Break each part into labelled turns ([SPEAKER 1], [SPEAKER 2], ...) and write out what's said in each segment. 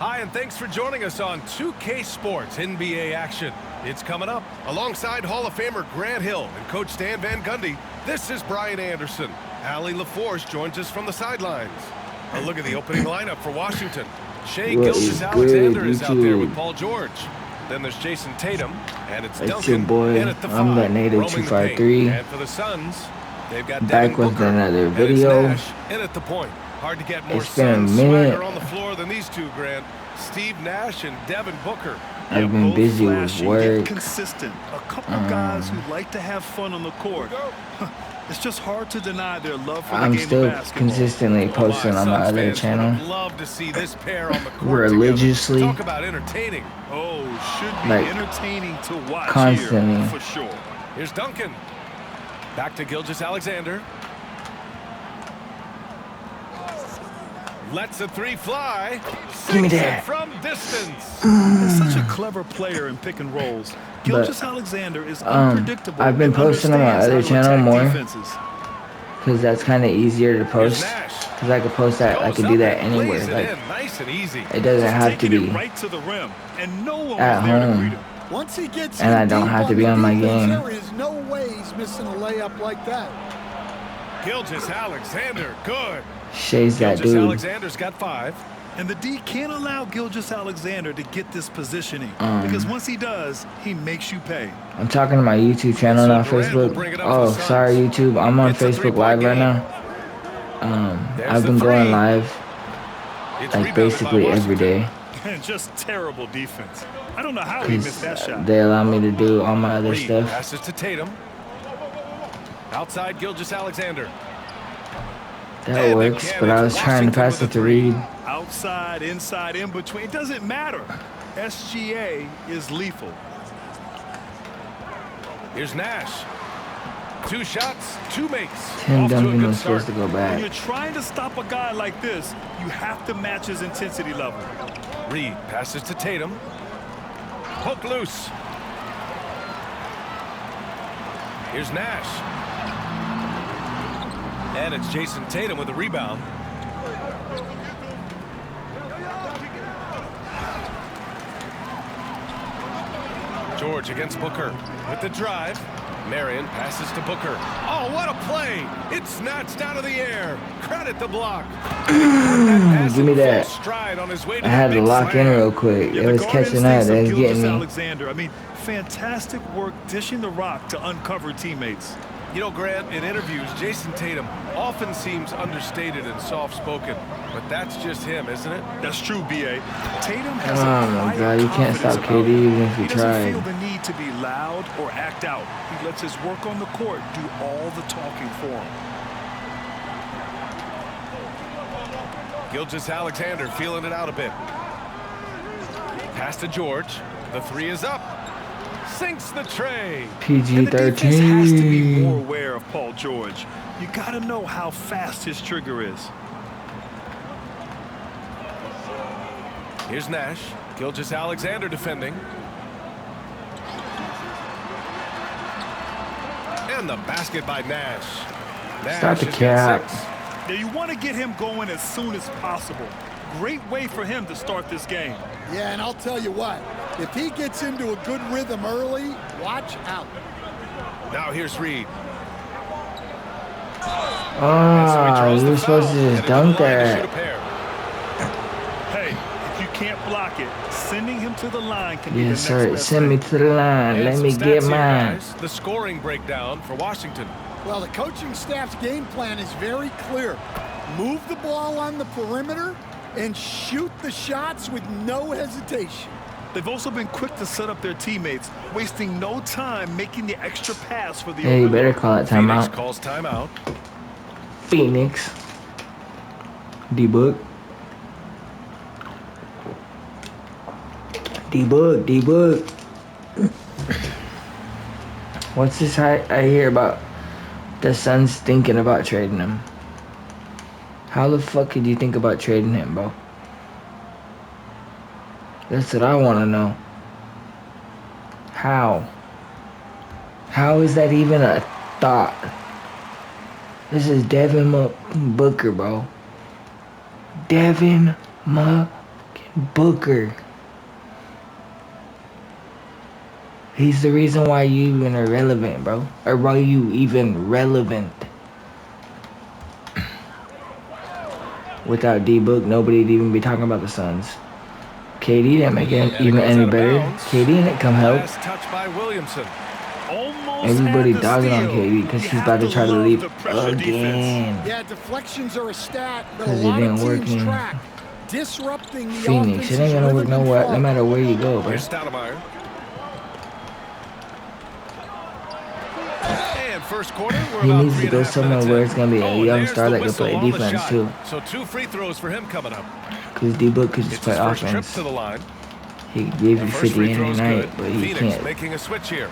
[SPEAKER 1] Hi, and thanks for joining us on 2K Sports NBA action. It's coming up. Alongside Hall of Famer Grant Hill and Coach Stan Van Gundy, this is Brian Anderson. Allie LaForce joins us from the sidelines. A look at the opening lineup for Washington. Shea Gilgeous-Alexander is out there with Paul George. Then there's Jason Tatum, and it's Duncan
[SPEAKER 2] boy.
[SPEAKER 1] in at the 5.
[SPEAKER 2] I'm that native 253.
[SPEAKER 1] And for the Suns, they've got
[SPEAKER 2] back
[SPEAKER 1] Devin
[SPEAKER 2] with
[SPEAKER 1] Booker,
[SPEAKER 2] another
[SPEAKER 1] and
[SPEAKER 2] video.
[SPEAKER 1] it's Nash in at the point. Hard to get more
[SPEAKER 2] It's been a
[SPEAKER 1] Suns
[SPEAKER 2] minute.
[SPEAKER 1] swagger on the floor than these two, Grant. Steve Nash and Devin Booker.
[SPEAKER 2] I've been busy with work.
[SPEAKER 3] Consistent. A couple guys who like to have fun on the court. It's just hard to deny their love for the game of basketball.
[SPEAKER 2] I'm still consistently posting on my other channel.
[SPEAKER 1] Love to see this pair on the court
[SPEAKER 2] religiously.
[SPEAKER 1] Talk about entertaining.
[SPEAKER 3] Oh, should be
[SPEAKER 2] like,
[SPEAKER 3] entertaining to watch
[SPEAKER 2] constantly.
[SPEAKER 3] here, for sure.
[SPEAKER 1] Here's Duncan. Back to Gilgeous-Alexander. Lets a three fly.
[SPEAKER 2] Give me that.
[SPEAKER 1] From distance.
[SPEAKER 3] He's such a clever player in pick and rolls. Gilgeous-Alexander is unpredictable.
[SPEAKER 2] I've been posting on my other channel more because that's kind of easier to post. Because I could post that, I could do that anywhere. Like,
[SPEAKER 1] nice and easy.
[SPEAKER 2] it doesn't have to be
[SPEAKER 3] right to the rim, and no one
[SPEAKER 2] at home.
[SPEAKER 4] Once he gets
[SPEAKER 2] And I don't have to be on my game.
[SPEAKER 4] There is no way he's missing a layup like that.
[SPEAKER 1] Gilgeous-Alexander, good.
[SPEAKER 2] Shea's that dude.
[SPEAKER 1] Gilgeous-Alexander's got 5.
[SPEAKER 3] And the D can't allow Gilgeous-Alexander to get this positioning because once he does, he makes you pay.
[SPEAKER 2] I'm talking to my YouTube channel, not Facebook. Oh, sorry, YouTube. I'm on Facebook Live right now. I've been going live like basically every day.
[SPEAKER 3] And just terrible defense. I don't know how he missed that shot.
[SPEAKER 2] They allow me to do all my other stuff.
[SPEAKER 1] Passes to Tatum. Outside Gilgeous-Alexander.
[SPEAKER 2] That works, but I was trying to pass it to Reed.
[SPEAKER 3] Outside, inside, in between. It doesn't matter. SGA is lethal.
[SPEAKER 1] Here's Nash. 2 shots, 2 makes.
[SPEAKER 2] Tim Duncan was supposed to go
[SPEAKER 3] When
[SPEAKER 2] back.
[SPEAKER 3] you're trying to stop a guy like this, you have to match his intensity level.
[SPEAKER 1] Reed passes to Tatum. Hook loose. Here's Nash. And it's Jason Tatum with the rebound. George against Booker with the drive. Marion passes to Booker. Oh, what a play! It's snatched out of the air. Credit the block.
[SPEAKER 2] Give me that. I had to lock in real quick. It was catching up. It was getting me.
[SPEAKER 3] Alexander, I mean, fantastic work dishing the rock to uncover teammates.
[SPEAKER 1] You know, Grant, in interviews, Jason Tatum often seems understated and soft-spoken, but that's just him, isn't it?
[SPEAKER 3] That's true, B.A. Tatum has
[SPEAKER 2] Oh my God, you can't stop KD even if you
[SPEAKER 3] He
[SPEAKER 2] try.
[SPEAKER 3] doesn't feel the need to be loud or act out. He lets his work on the court do all the talking for him.
[SPEAKER 1] Gilgeous-Alexander feeling it out a bit. Pass to George. The 3 is up. Sinks the tray.
[SPEAKER 2] PG-13.
[SPEAKER 3] Has to be more aware of Paul George. You got to know how fast his trigger is.
[SPEAKER 1] Here's Nash. Gilgeous-Alexander defending. And the basket by Nash.
[SPEAKER 2] Start the cap.
[SPEAKER 3] Now you want to get him going as soon as possible. Great way for him to start this game.
[SPEAKER 4] Yeah, and I'll tell you what, if he gets into a good rhythm early, watch out.
[SPEAKER 1] Now here's Reed.
[SPEAKER 2] Oh, you were supposed to just dunk that.
[SPEAKER 3] Hey, if you can't block it, sending him to the line can be the
[SPEAKER 2] Yes,
[SPEAKER 3] next
[SPEAKER 2] sir.
[SPEAKER 3] best
[SPEAKER 2] Send me
[SPEAKER 3] thing.
[SPEAKER 2] to the line. Let me get mine.
[SPEAKER 1] The scoring breakdown for Washington.
[SPEAKER 4] Well, the coaching staff's game plan is very clear. Move the ball on the perimeter and shoot the shots with no hesitation.
[SPEAKER 3] They've also been quick to set up their teammates, wasting no time making the extra pass for the
[SPEAKER 2] Hey, you better call it
[SPEAKER 1] Phoenix
[SPEAKER 2] timeout.
[SPEAKER 1] calls timeout.
[SPEAKER 2] Phoenix. D-Book. D-Book, D-Book. What's this I hear about the Suns thinking about trading him? How the fuck could you think about trading him, bro? That's what I want to know. How? How is that even a thought? This is Devin Booker, bro. Devin Booker. He's the reason why you even are relevant, bro. Or why you even relevant. Without D-Book, nobody'd even be talking about the Suns. KD didn't make it even any better. KD didn't come help.
[SPEAKER 1] Touch by Williamson.
[SPEAKER 2] Everybody dogging on KD because he's about to try to leave again.
[SPEAKER 4] Yeah, deflections are a stat that a
[SPEAKER 2] Because it
[SPEAKER 4] lot
[SPEAKER 2] didn't
[SPEAKER 4] of
[SPEAKER 2] work
[SPEAKER 4] teams
[SPEAKER 2] in
[SPEAKER 4] track. Disrupting the
[SPEAKER 2] Phoenix. It ain't gonna work no matter where you go, bro.
[SPEAKER 1] Here's Stoudemire. And first quarter, we're
[SPEAKER 2] He
[SPEAKER 1] about
[SPEAKER 2] needs to go somewhere where it's gonna be a young star that can play defense too.
[SPEAKER 1] So 2 free throws for him coming up.
[SPEAKER 2] Because D-Book could just play
[SPEAKER 1] First trip
[SPEAKER 2] offense.
[SPEAKER 1] to the line.
[SPEAKER 2] He gave you 50 any night, but he can't.
[SPEAKER 1] Making a switch here.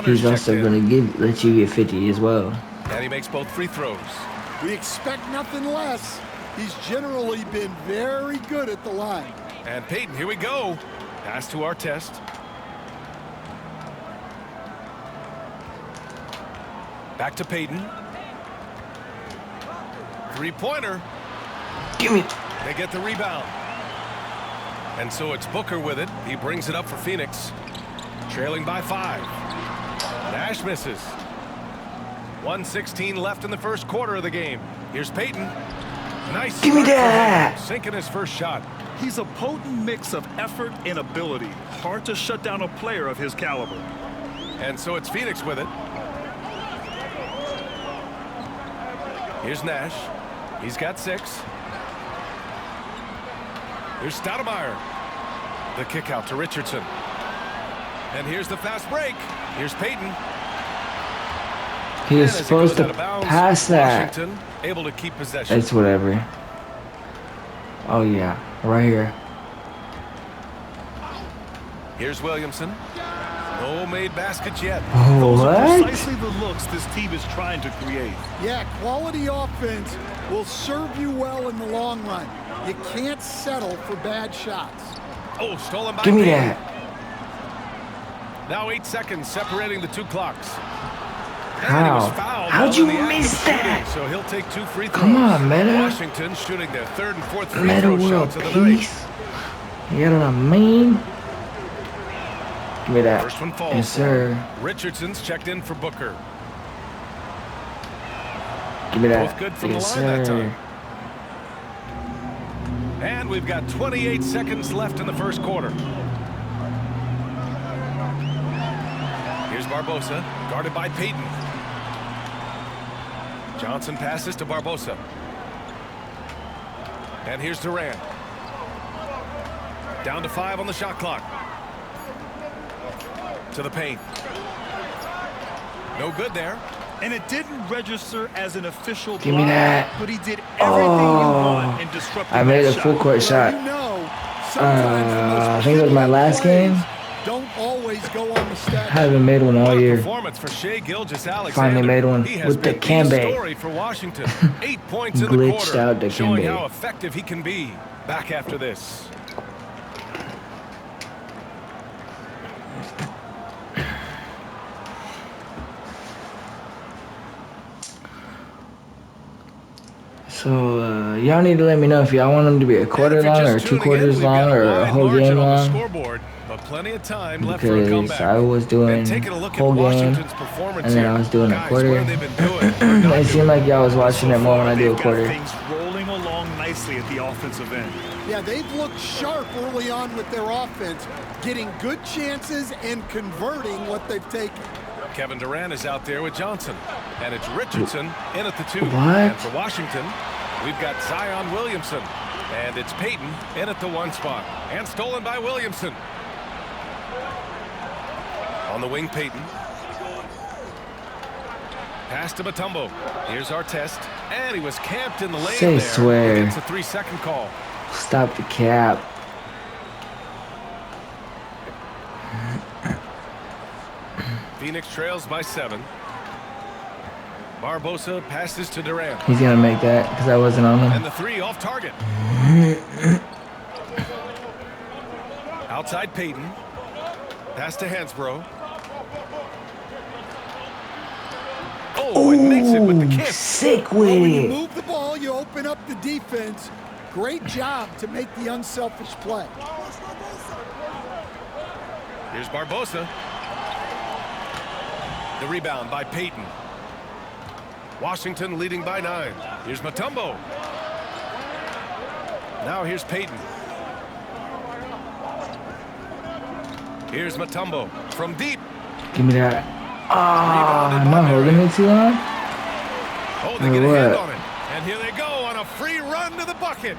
[SPEAKER 2] He's also gonna let you get 50 as well.
[SPEAKER 1] And he makes both free throws.
[SPEAKER 4] We expect nothing less. He's generally been very good at the line.
[SPEAKER 1] And Payton, here we go. Pass to our test. Back to Payton. Three-pointer.
[SPEAKER 2] Give me.
[SPEAKER 1] They get the rebound. And so it's Booker with it. He brings it up for Phoenix. Trailing by 5. Nash misses. 1:16 left in the first quarter of the game. Here's Payton. Nice.
[SPEAKER 2] Give me that.
[SPEAKER 1] Sinking his first shot.
[SPEAKER 3] He's a potent mix of effort and ability. Hard to shut down a player of his caliber.
[SPEAKER 1] And so it's Phoenix with it. Here's Nash. He's got 6. Here's Stoudemire. The kick out to Richardson. And here's the fast break. Here's Payton.
[SPEAKER 2] He was supposed to pass that.
[SPEAKER 1] Washington able to keep possession.
[SPEAKER 2] It's whatever. Oh yeah, right here.
[SPEAKER 1] Here's Williamson. No made baskets yet.
[SPEAKER 2] Oh,
[SPEAKER 3] Those
[SPEAKER 2] what?
[SPEAKER 3] are precisely the looks this team is trying to create.
[SPEAKER 4] Yeah, quality offense will serve you well in the long run. You can't settle for bad shots.
[SPEAKER 1] Oh, stolen by
[SPEAKER 2] Give me
[SPEAKER 1] Payton.
[SPEAKER 2] that.
[SPEAKER 1] Now 8 seconds separating the 2 clocks.
[SPEAKER 2] How? How'd you miss that?
[SPEAKER 1] So he'll take 2 free throws.
[SPEAKER 2] Come on, Meta.
[SPEAKER 1] Washington shooting their 3rd and 4th free
[SPEAKER 2] Meta
[SPEAKER 1] throw
[SPEAKER 2] world
[SPEAKER 1] shots of the night.
[SPEAKER 2] peace. You know what I mean? Give me that.
[SPEAKER 1] First one falls.
[SPEAKER 2] Yes, sir.
[SPEAKER 1] Richardson's checked in for Booker.
[SPEAKER 2] Give me that.
[SPEAKER 1] Both good from
[SPEAKER 2] Yes,
[SPEAKER 1] the line that
[SPEAKER 2] sir.
[SPEAKER 1] time. And we've got 28 seconds left in the first quarter. Here's Barbosa, guarded by Payton. Johnson passes to Barbosa. And here's Durant. Down to 5 on the shot clock. To the paint. No good there.
[SPEAKER 3] And it didn't register as an official
[SPEAKER 2] Give me
[SPEAKER 3] block,
[SPEAKER 2] that.
[SPEAKER 3] but he did everything you want in disrupting
[SPEAKER 2] I made
[SPEAKER 3] that
[SPEAKER 2] a full
[SPEAKER 3] shot.
[SPEAKER 2] court shot.
[SPEAKER 4] You know, sometimes the most
[SPEAKER 2] I think it was my last
[SPEAKER 4] plays
[SPEAKER 2] game.
[SPEAKER 4] don't always go on the stat
[SPEAKER 2] I haven't made one all
[SPEAKER 1] What a
[SPEAKER 2] year.
[SPEAKER 1] performance for Shai Gilgeous-Alexander.
[SPEAKER 2] Finally made one
[SPEAKER 1] He has
[SPEAKER 2] with the
[SPEAKER 1] been
[SPEAKER 2] Kembe.
[SPEAKER 1] story for Washington. 8 points in the
[SPEAKER 2] Glitched
[SPEAKER 1] quarter,
[SPEAKER 2] out the
[SPEAKER 1] showing
[SPEAKER 2] Kembe.
[SPEAKER 1] how effective he can be. Back after this.
[SPEAKER 2] So, y'all need to let me know if y'all want them to be a quarter long or 2 quarters long or a whole game long.
[SPEAKER 1] But plenty of time left for a
[SPEAKER 2] Because
[SPEAKER 1] comeback.
[SPEAKER 2] I was doing
[SPEAKER 1] Taking a look at
[SPEAKER 2] whole game
[SPEAKER 1] Washington's performance
[SPEAKER 2] and then
[SPEAKER 1] here.
[SPEAKER 2] I was doing a
[SPEAKER 1] Guys,
[SPEAKER 2] quarter.
[SPEAKER 1] what have they been doing? They're not
[SPEAKER 2] It seemed
[SPEAKER 1] doing
[SPEAKER 2] like y'all was watching it more when I do a
[SPEAKER 3] They've got
[SPEAKER 2] quarter.
[SPEAKER 3] things rolling along nicely at the offensive end.
[SPEAKER 4] Yeah, they've looked sharp early on with their offense, getting good chances and converting what they've taken.
[SPEAKER 1] Kevin Durant is out there with Johnson. And it's Richardson in at the 2.
[SPEAKER 2] What?
[SPEAKER 1] And for Washington, we've got Zion Williamson. And it's Payton in at the 1 spot. And stolen by Williamson. On the wing, Payton. Pass to Mutombo. Here's our test. And he was camped in the lane
[SPEAKER 2] Say
[SPEAKER 1] there.
[SPEAKER 2] swear.
[SPEAKER 1] It's a 3-second call.
[SPEAKER 2] Stop the cap.
[SPEAKER 1] Phoenix trails by 7. Barbosa passes to Durant.
[SPEAKER 2] He's gonna make that because I wasn't on
[SPEAKER 1] And
[SPEAKER 2] him.
[SPEAKER 1] the 3 off target. Outside Payton. Pass to Hansbrough. Oh, and makes it with the kick.
[SPEAKER 2] Sick
[SPEAKER 4] Well,
[SPEAKER 2] with
[SPEAKER 4] when you
[SPEAKER 2] it.
[SPEAKER 4] move the ball, you open up the defense. Great job to make the unselfish play.
[SPEAKER 1] Here's Barbosa. The rebound by Payton. Washington leading by 9. Here's Mutombo. Now here's Payton. Here's Mutombo from deep.
[SPEAKER 2] Give me that. Am I holding it too long?
[SPEAKER 1] Oh, they get a hand on it. And here they go on a free run to the bucket.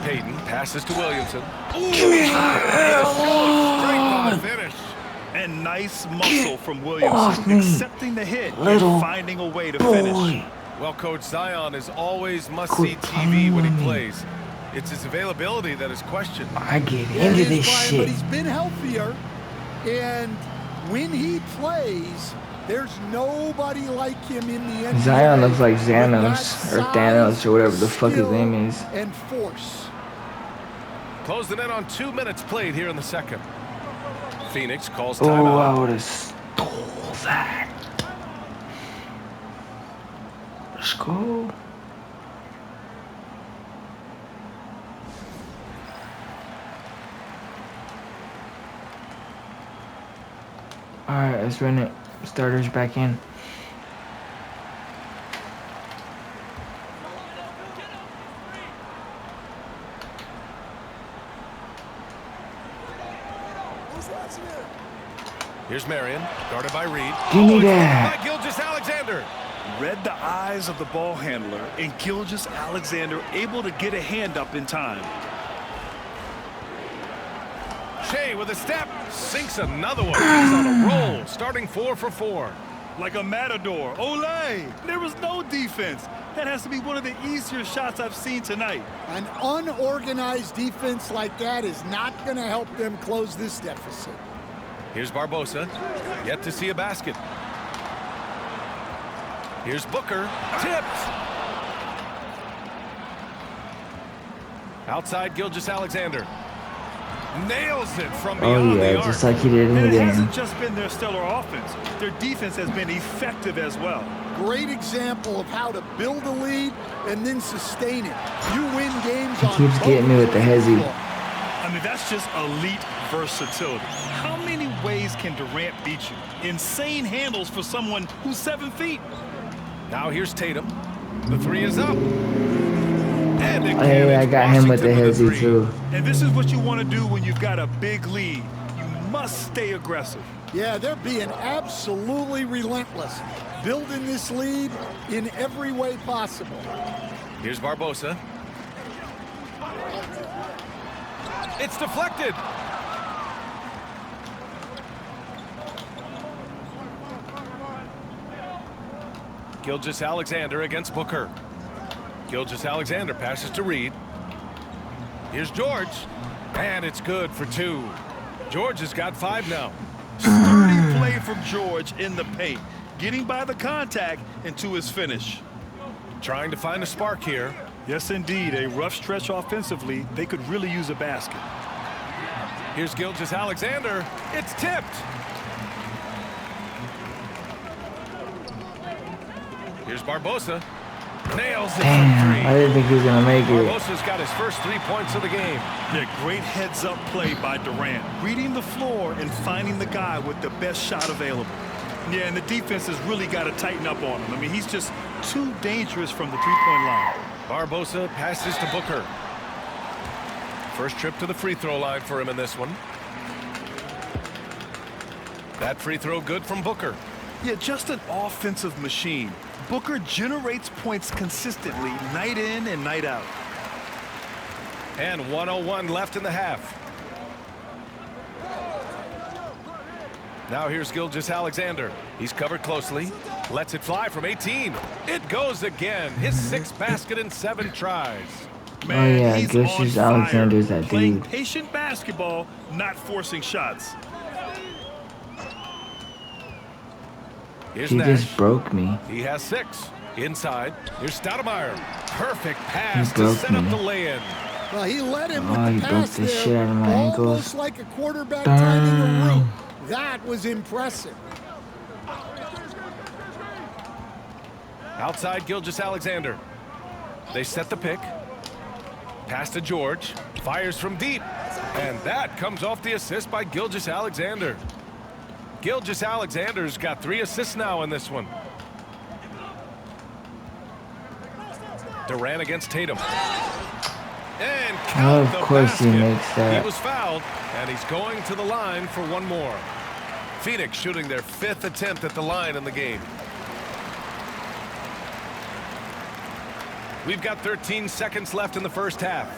[SPEAKER 1] Payton passes to Williamson. Ooh, straight on the finish.
[SPEAKER 3] And nice muscle from Williamson, accepting the hit and finding a way to finish.
[SPEAKER 1] Well, Coach, Zion is always must-see TV when he plays. It's his availability that is questioned.
[SPEAKER 2] I get into this shit.
[SPEAKER 4] But he's been healthier, and when he plays, there's nobody like him in the NBA.
[SPEAKER 2] Zion looks like Xanos or Thanos or whatever the fuck his name is.
[SPEAKER 4] And force.
[SPEAKER 1] Close the net on 2 minutes played here in the second. Phoenix calls
[SPEAKER 2] Oh,
[SPEAKER 1] timeout.
[SPEAKER 2] I would have stole that. Let's go. Alright, let's run it. Starters back in.
[SPEAKER 1] Here's Marion, guarded by Reed.
[SPEAKER 2] Give me that.
[SPEAKER 1] By Gilgeous-Alexander.
[SPEAKER 3] Read the eyes of the ball handler, and Gilgeous-Alexander able to get a hand up in time.
[SPEAKER 1] Shea with a step, sinks another one. He's on a roll, starting 4 for 4.
[SPEAKER 3] Like a matador. Olay! There was no defense. That has to be one of the easier shots I've seen tonight.
[SPEAKER 4] An unorganized defense like that is not going to help them close this deficit.
[SPEAKER 1] Here's Barbosa, yet to see a basket. Here's Booker, tipped. Outside Gilgeous-Alexander. Nails it from beyond the arc.
[SPEAKER 2] Just like he did in the
[SPEAKER 3] And it
[SPEAKER 2] game.
[SPEAKER 3] hasn't just been their stellar offense. Their defense has been effective as well.
[SPEAKER 4] Great example of how to build a lead and then sustain it. You win games on
[SPEAKER 2] He keeps getting me with the hezzy.
[SPEAKER 3] I mean, that's just elite versatility. How many ways can Durant beat you? Insane handles for someone who's 7 feet.
[SPEAKER 1] Now here's Tatum. The three is up. And
[SPEAKER 2] Hey, I got him with the hezzy too.
[SPEAKER 3] And this is what you want to do when you've got a big lead. You must stay aggressive.
[SPEAKER 4] Yeah, they're being absolutely relentless, building this lead in every way possible.
[SPEAKER 1] Here's Barbosa. It's deflected. Gilgeous-Alexander against Booker. Gilgeous-Alexander passes to Reed. Here's George. And it's good for 2. George has got 5 now.
[SPEAKER 3] Sturdy play from George in the paint, getting by the contact and to his finish.
[SPEAKER 1] Trying to find a spark here.
[SPEAKER 3] Yes, indeed. A rough stretch offensively. They could really use a basket.
[SPEAKER 1] Here's Gilgeous-Alexander. It's tipped. Here's Barbosa. Nails it from 3.
[SPEAKER 2] I didn't think he was gonna make it.
[SPEAKER 1] Barbosa's got his first 3 points of the game.
[SPEAKER 3] Yeah, great heads-up play by Durant, reading the floor and finding the guy with the best shot available. Yeah, and the defense has really got to tighten up on him. I mean, he's just too dangerous from the three-point line.
[SPEAKER 1] Barbosa passes to Booker. First trip to the free throw line for him in this one. That free throw good from Booker.
[SPEAKER 3] Yeah, just an offensive machine. Booker generates points consistently, night in and night out.
[SPEAKER 1] And 1:01 left in the half. Now here's Gilgeous-Alexander. He's covered closely. Lets it fly from 18. It goes again. His 6th basket in 7 tries.
[SPEAKER 3] Man,
[SPEAKER 2] yeah,
[SPEAKER 3] he's
[SPEAKER 2] Gilgeous-Alexander's that
[SPEAKER 3] playing
[SPEAKER 2] dude.
[SPEAKER 3] patient basketball, not forcing shots.
[SPEAKER 1] Here's
[SPEAKER 2] He
[SPEAKER 1] Nash.
[SPEAKER 2] just broke me.
[SPEAKER 1] He has 6. Inside. Here's Stoudemire. Perfect pass
[SPEAKER 2] He
[SPEAKER 1] to
[SPEAKER 2] broke
[SPEAKER 1] set up
[SPEAKER 2] me.
[SPEAKER 1] the lay-in.
[SPEAKER 4] Well, he led him
[SPEAKER 2] Oh,
[SPEAKER 4] with
[SPEAKER 2] he
[SPEAKER 4] the
[SPEAKER 2] broke
[SPEAKER 4] pass
[SPEAKER 2] the
[SPEAKER 4] there,
[SPEAKER 2] shit out of my ankles.
[SPEAKER 4] almost like a quarterback timing a route. That was impressive.
[SPEAKER 1] Outside Gilgeous-Alexander. They set the pick. Pass to George. Fires from deep. And that comes off the assist by Gilgeous-Alexander. Gilgeous-Alexander's got 3 assists now in this one. Durant against Tatum. And
[SPEAKER 2] of course he makes that.
[SPEAKER 1] He was fouled, and he's going to the line for one more. Phoenix shooting their 5th attempt at the line in the game. We've got 13 seconds left in the first half.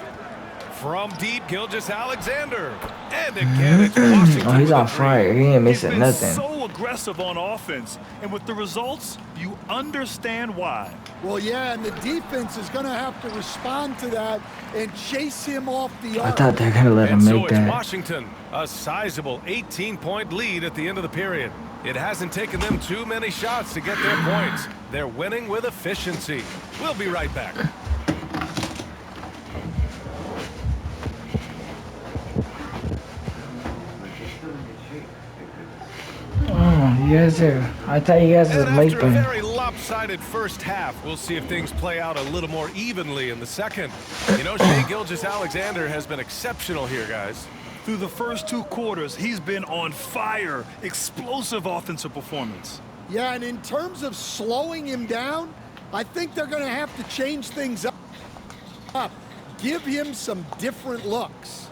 [SPEAKER 1] From deep, Gilgeous-Alexander. And again, it's Washington.
[SPEAKER 2] Oh, he's on fire. He ain't missing nothing.
[SPEAKER 3] So aggressive on offense. And with the results, you understand why.
[SPEAKER 4] Well, yeah, and the defense is going to have to respond to that and chase him off the arc.
[SPEAKER 2] I thought they were going to let him make that.
[SPEAKER 1] Washington, a sizable 18-point lead at the end of the period. It hasn't taken them too many shots to get their points. They're winning with efficiency. We'll be right back.
[SPEAKER 2] Oh, you guys are. I thought you guys were late.
[SPEAKER 1] After a very lopsided first half, we'll see if things play out a little more evenly in the second. You know, Shai Gilgeous-Alexander has been exceptional here, guys.
[SPEAKER 3] Through the first 2 quarters, he's been on fire. Explosive offensive performance.
[SPEAKER 4] Yeah, and in terms of slowing him down, I think they're going to have to change things up. Give him some different looks.